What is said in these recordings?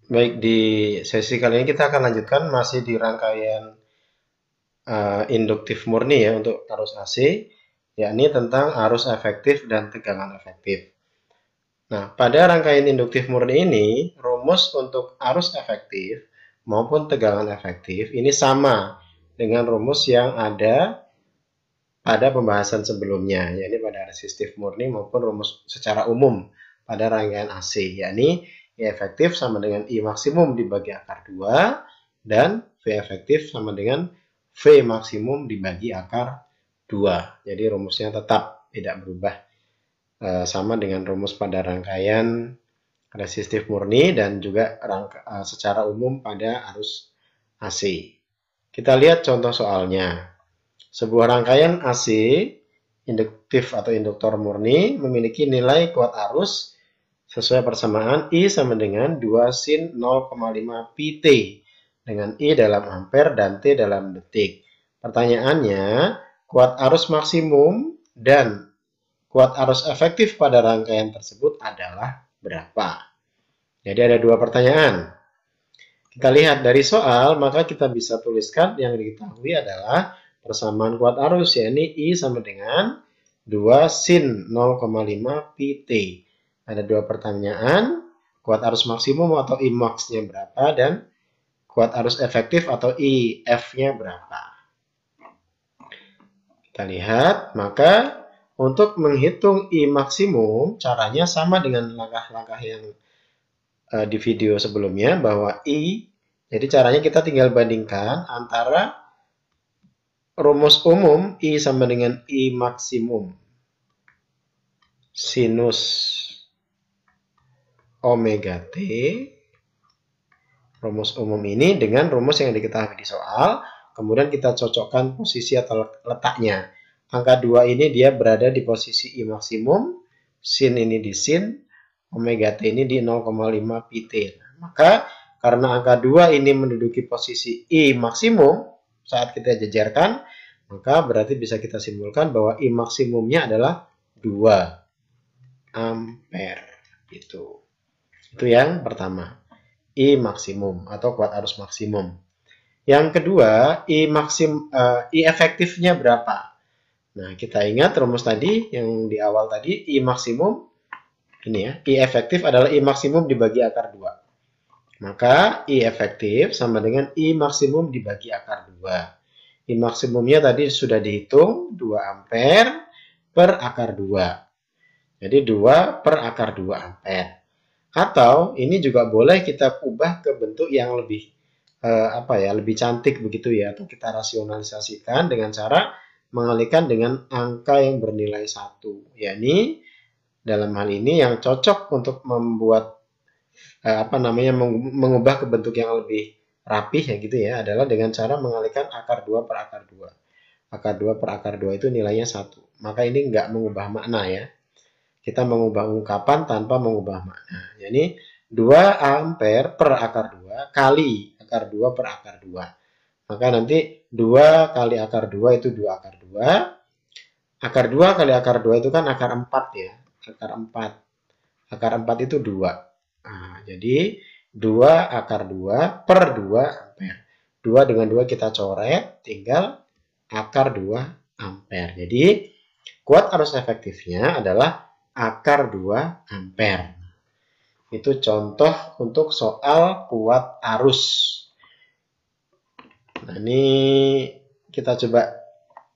Baik, di sesi kali ini kita akan lanjutkan masih di rangkaian induktif murni ya untuk arus AC, yakni tentang arus efektif dan tegangan efektif. Nah, pada rangkaian induktif murni ini, rumus untuk arus efektif maupun tegangan efektif ini sama dengan rumus yang ada pada pembahasan sebelumnya, yakni pada resistif murni maupun rumus secara umum pada rangkaian AC, yakni I efektif sama dengan I maksimum dibagi akar 2 dan V efektif sama dengan V maksimum dibagi akar 2. Jadi rumusnya tetap tidak berubah, sama dengan rumus pada rangkaian resistif murni dan juga secara umum pada arus AC. Kita lihat contoh soalnya. Sebuah rangkaian AC induktif atau induktor murni memiliki nilai kuat arus sesuai persamaan I sama dengan 2 sin 0,5 pt dengan I dalam ampere dan T dalam detik. Pertanyaannya, kuat arus maksimum dan kuat arus efektif pada rangkaian tersebut adalah berapa? Jadi ada dua pertanyaan. Kita lihat dari soal, maka kita bisa tuliskan yang diketahui adalah persamaan kuat arus, yakni I sama dengan 2 sin 0,5 pt. Ada dua pertanyaan, kuat arus maksimum atau I max-nya berapa dan kuat arus efektif atau I F-nya berapa. Kita lihat, maka untuk menghitung I maksimum, caranya sama dengan langkah-langkah yang di video sebelumnya, bahwa I, jadi caranya kita tinggal bandingkan antara rumus umum I sama dengan I maksimum sinus omega T, rumus umum ini dengan rumus yang diketahui di soal, kemudian kita cocokkan posisi atau letaknya. Angka 2 ini dia berada di posisi I maksimum, sin ini di sin, omega T ini di 0,5 pt. Maka karena angka 2 ini menduduki posisi I maksimum saat kita jajarkan, maka berarti bisa kita simpulkan bahwa I maksimumnya adalah 2 ampere. Itu yang pertama, I maksimum atau kuat arus maksimum. Yang kedua, I efektifnya berapa? Nah, kita ingat rumus tadi yang di awal tadi, I maksimum ini ya, I efektif adalah I maksimum dibagi akar 2. Maka I efektif sama dengan I maksimum dibagi akar 2. I maksimumnya tadi sudah dihitung 2 ampere per akar 2. Jadi 2 per akar 2 ampere. Atau ini juga boleh kita ubah ke bentuk yang lebih lebih cantik begitu ya, atau kita rasionalisasikan dengan cara mengalihkan dengan angka yang bernilai 1, yakni dalam hal ini yang cocok untuk membuat mengubah ke bentuk yang lebih rapih ya gitu ya, adalah dengan cara mengalihkan akar 2 per akar 2. Akar 2 per akar 2 itu nilainya 1. Maka ini nggak mengubah makna ya. Kita mengubah ungkapan tanpa mengubah makna. Jadi 2 ampere per akar 2 kali akar 2 per akar 2. Maka nanti 2 kali akar 2 itu 2 akar 2. Akar 2 kali akar 2 itu kan akar 4 ya. Akar 4. Akar 4 itu 2. Nah, jadi 2 akar 2 per 2 ampere. 2 dengan 2 kita coret, tinggal akar 2 ampere. Jadi kuat arus efektifnya adalah akar 2 ampere. Itu contoh untuk soal kuat arus. Nah, ini kita coba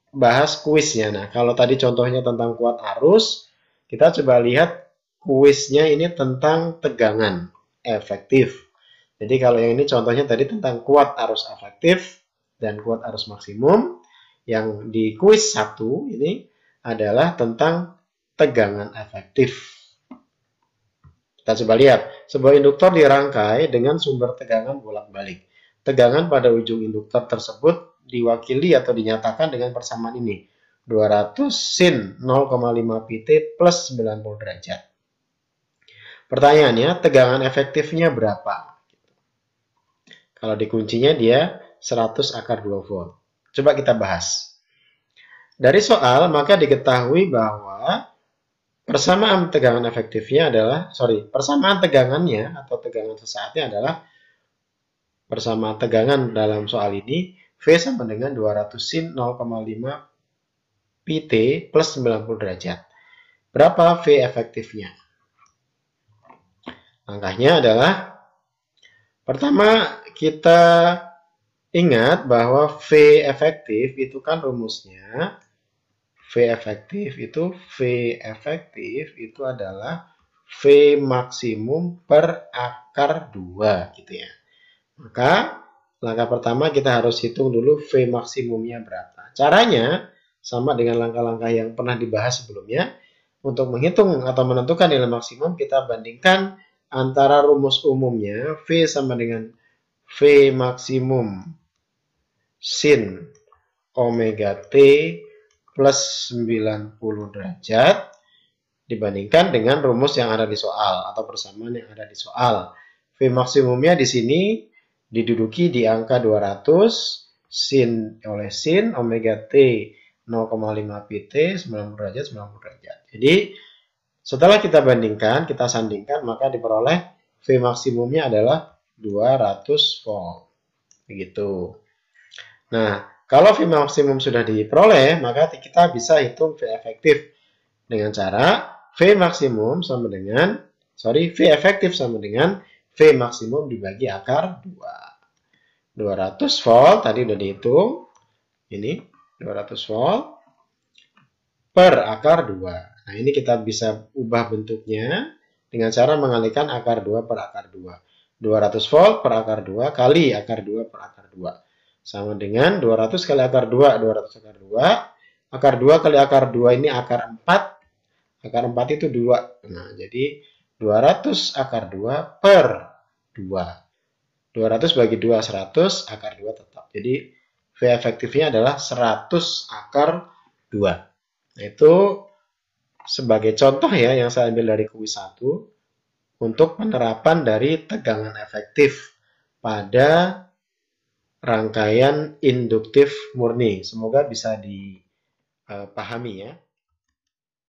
bahas kuisnya. Nah, kalau tadi contohnya tentang kuat arus, kita coba lihat kuisnya ini tentang tegangan efektif. Jadi kalau yang ini contohnya tadi tentang kuat arus efektif dan kuat arus maksimum. Yang di kuis 1 ini adalah tentang tegangan efektif. Kita coba lihat, sebuah induktor dirangkai dengan sumber tegangan bolak-balik. Tegangan pada ujung induktor tersebut diwakili atau dinyatakan dengan persamaan ini. 200 sin 0,5 pt plus 90 derajat. Pertanyaannya, tegangan efektifnya berapa? Kalau dikuncinya dia 100 akar 2 volt. Coba kita bahas. Dari soal, maka diketahui bahwa persamaan tegangan efektifnya adalah, persamaan tegangannya atau tegangan sesaatnya adalah persamaan tegangan dalam soal ini V sama dengan 200 sin 0,5 Pt plus 90 derajat. Berapa V efektifnya? Langkahnya adalah, pertama kita ingat bahwa V efektif itu kan rumusnya, V efektif itu adalah V maksimum per akar 2 gitu ya. Maka langkah pertama kita harus hitung dulu V maksimumnya berapa. Caranya sama dengan langkah-langkah yang pernah dibahas sebelumnya. Untuk menghitung atau menentukan nilai maksimum, kita bandingkan antara rumus umumnya V sama dengan V maksimum sin omega T plus 90 derajat dibandingkan dengan rumus yang ada di soal atau persamaan yang ada di soal. V maksimumnya di sini diduduki di angka 200 sin omega T 0,5 Pt 90 derajat 90 derajat. Jadi setelah kita bandingkan, kita sandingkan, maka diperoleh V maksimumnya adalah 200 volt. Begitu. Nah, kalau V maksimum sudah diperoleh, maka kita bisa hitung V efektif dengan cara V efektif sama dengan V maksimum dibagi akar 2. 200 volt tadi udah dihitung. Ini 200 volt per akar 2. Nah, ini kita bisa ubah bentuknya dengan cara mengalihkan akar 2 per akar 2. 200 volt per akar 2 kali akar 2 per akar 2. Sama dengan 200 kali akar 2, 200 akar 2. Akar 2 kali akar 2 ini akar 4. Akar 4 itu 2. Nah, jadi 200 akar 2 per 2. 200 bagi 2, 100. Akar 2 tetap. Jadi V efektifnya adalah 100 akar 2. Nah, itu sebagai contoh ya yang saya ambil dari kuis 1 untuk penerapan dari tegangan efektif pada rangkaian induktif murni. Semoga bisa dipahami ya.